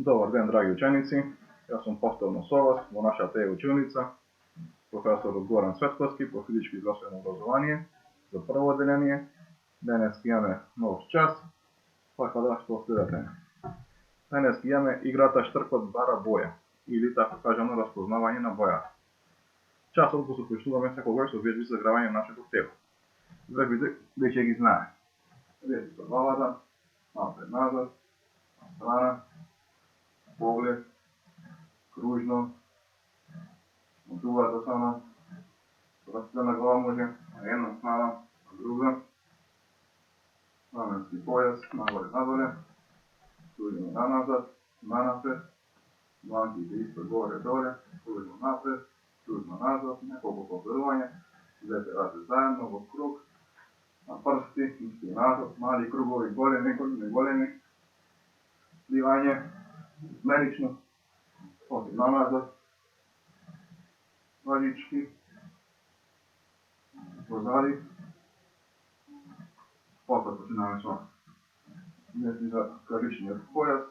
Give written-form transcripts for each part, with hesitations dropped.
Dobar dan, dragi učenici. Ja sam postavno s vas, vo naša te učilnica, profesor Goran Cvetkovski, po fizički i zdravstveno obrazovanje, za prvo oddeljenje. Danes imаме nov čas, tako da što sledate. Danes imаме играта Штркот бара боја, или така кажано разпознавање на боја. Часот го започнуваме секогаш со вежби за гравање на нашето тело. Вежбите веќе ги знае. Вежби со главата, напред назад, на страна, поглед, кружно, от другата страна, разстена глава може, на една страна, на друга, раменски пояс, нагоре-надоле, кружно назад, напред, дланките исто горе-доле, кружно напред, кружно назад, неколку повторувања, двете раце заедно во круг, на прсти, исто и назад, мали кругови, големи, сливање, измерично, оти назад, лажички, позади, после починаме со вежби за краличниот појас,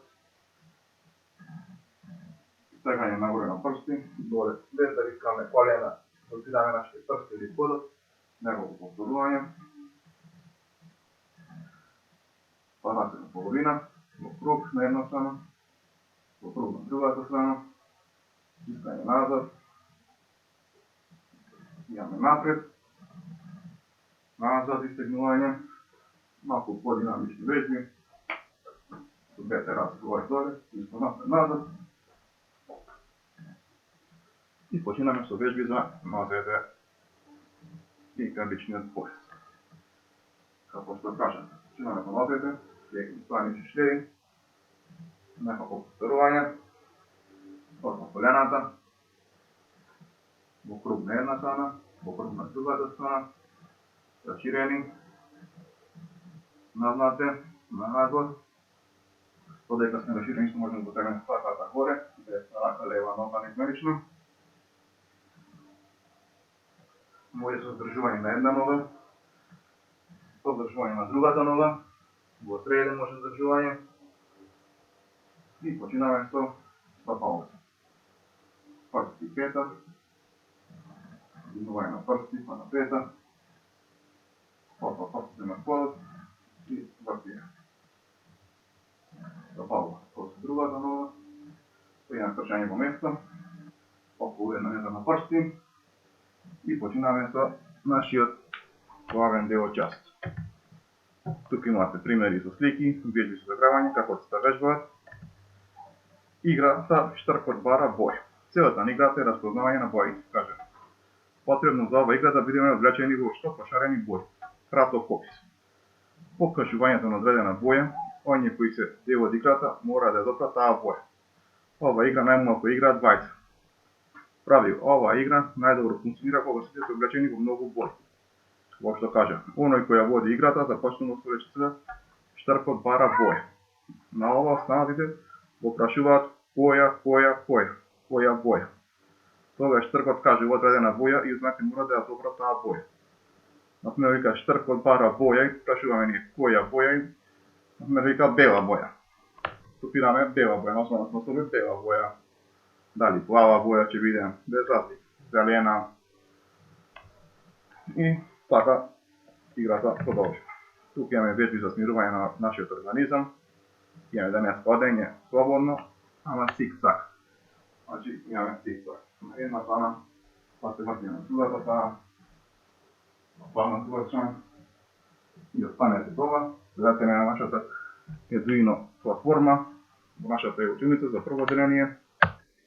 стегање нагоре на прсти, доле, без да рискаме колена, дотираме нашите прсти или подот, неколку повторувања, параце на половина, во круг на една страна, во круг на другата страна, стискање назад, имаме напред, назад истегнување, малку подинамични вежби, со двете раце горе-доле, исто напред, назад, и починаме со вежби за нозете и краличниот појас. Како што кажам, починаме со нозете, станичи шлеви, неколку повторувања, од колената, во круг на една страна, во круг на другата страна, раширени, назнаде, нагор, додека сме раширени што можеме да потегнеме стаката горе, десна рака, лева нога неизмерично. Може со здржување на една нога, со здржување на другата нога, во среден може здржување и починаме со стапалот. Прсти пета, дигнување на прсти, па на пета, потоа прстите на подот и вртија. Стапалот со другата нога, имаме трчање во место, околу една метра на прсти и починаме со нашиот главен дел од часот. Тука имате примери со слики, вежби со загравање, како се вежбаат. Играта Штркот бара бој. Целата на играта е разпознавање на боите, каже. Потребно за ова игра да бидеме облечени во што пошарени бои, краток опис. По кажувањето на одредена боја, оние кои се дел од играта мора да допрат таа боја. Ова игра најмалку игра двајца. Правил, ова игра најдобро функционира кога сите се облечени во многу бои. Во што кажа, оној кој ја води играта започнува со речица Штркот бара боја. На ова останатите го прашуваат која боја. Тогаш Штркот каже во одредена боја и знаете мора да ја добра таа боја. Например вика Штркот бара боја и прашуваме ние која боја и например вика бела боја. Стопираме бела боја, на основа бела боја. Дали плава боја ќе биде, без разлика, зелена. И така играта продолжува. Тука имаме вежби за смирување на нашиот организам. Имаме денес одење слободно, ама цик-цак. Значи имаме цик-цак. На една страна, па се вртиме на другата страна, на другата страна и останете тоа. Гледате на нашата едуино платформа, во нашата училница за прво одделение.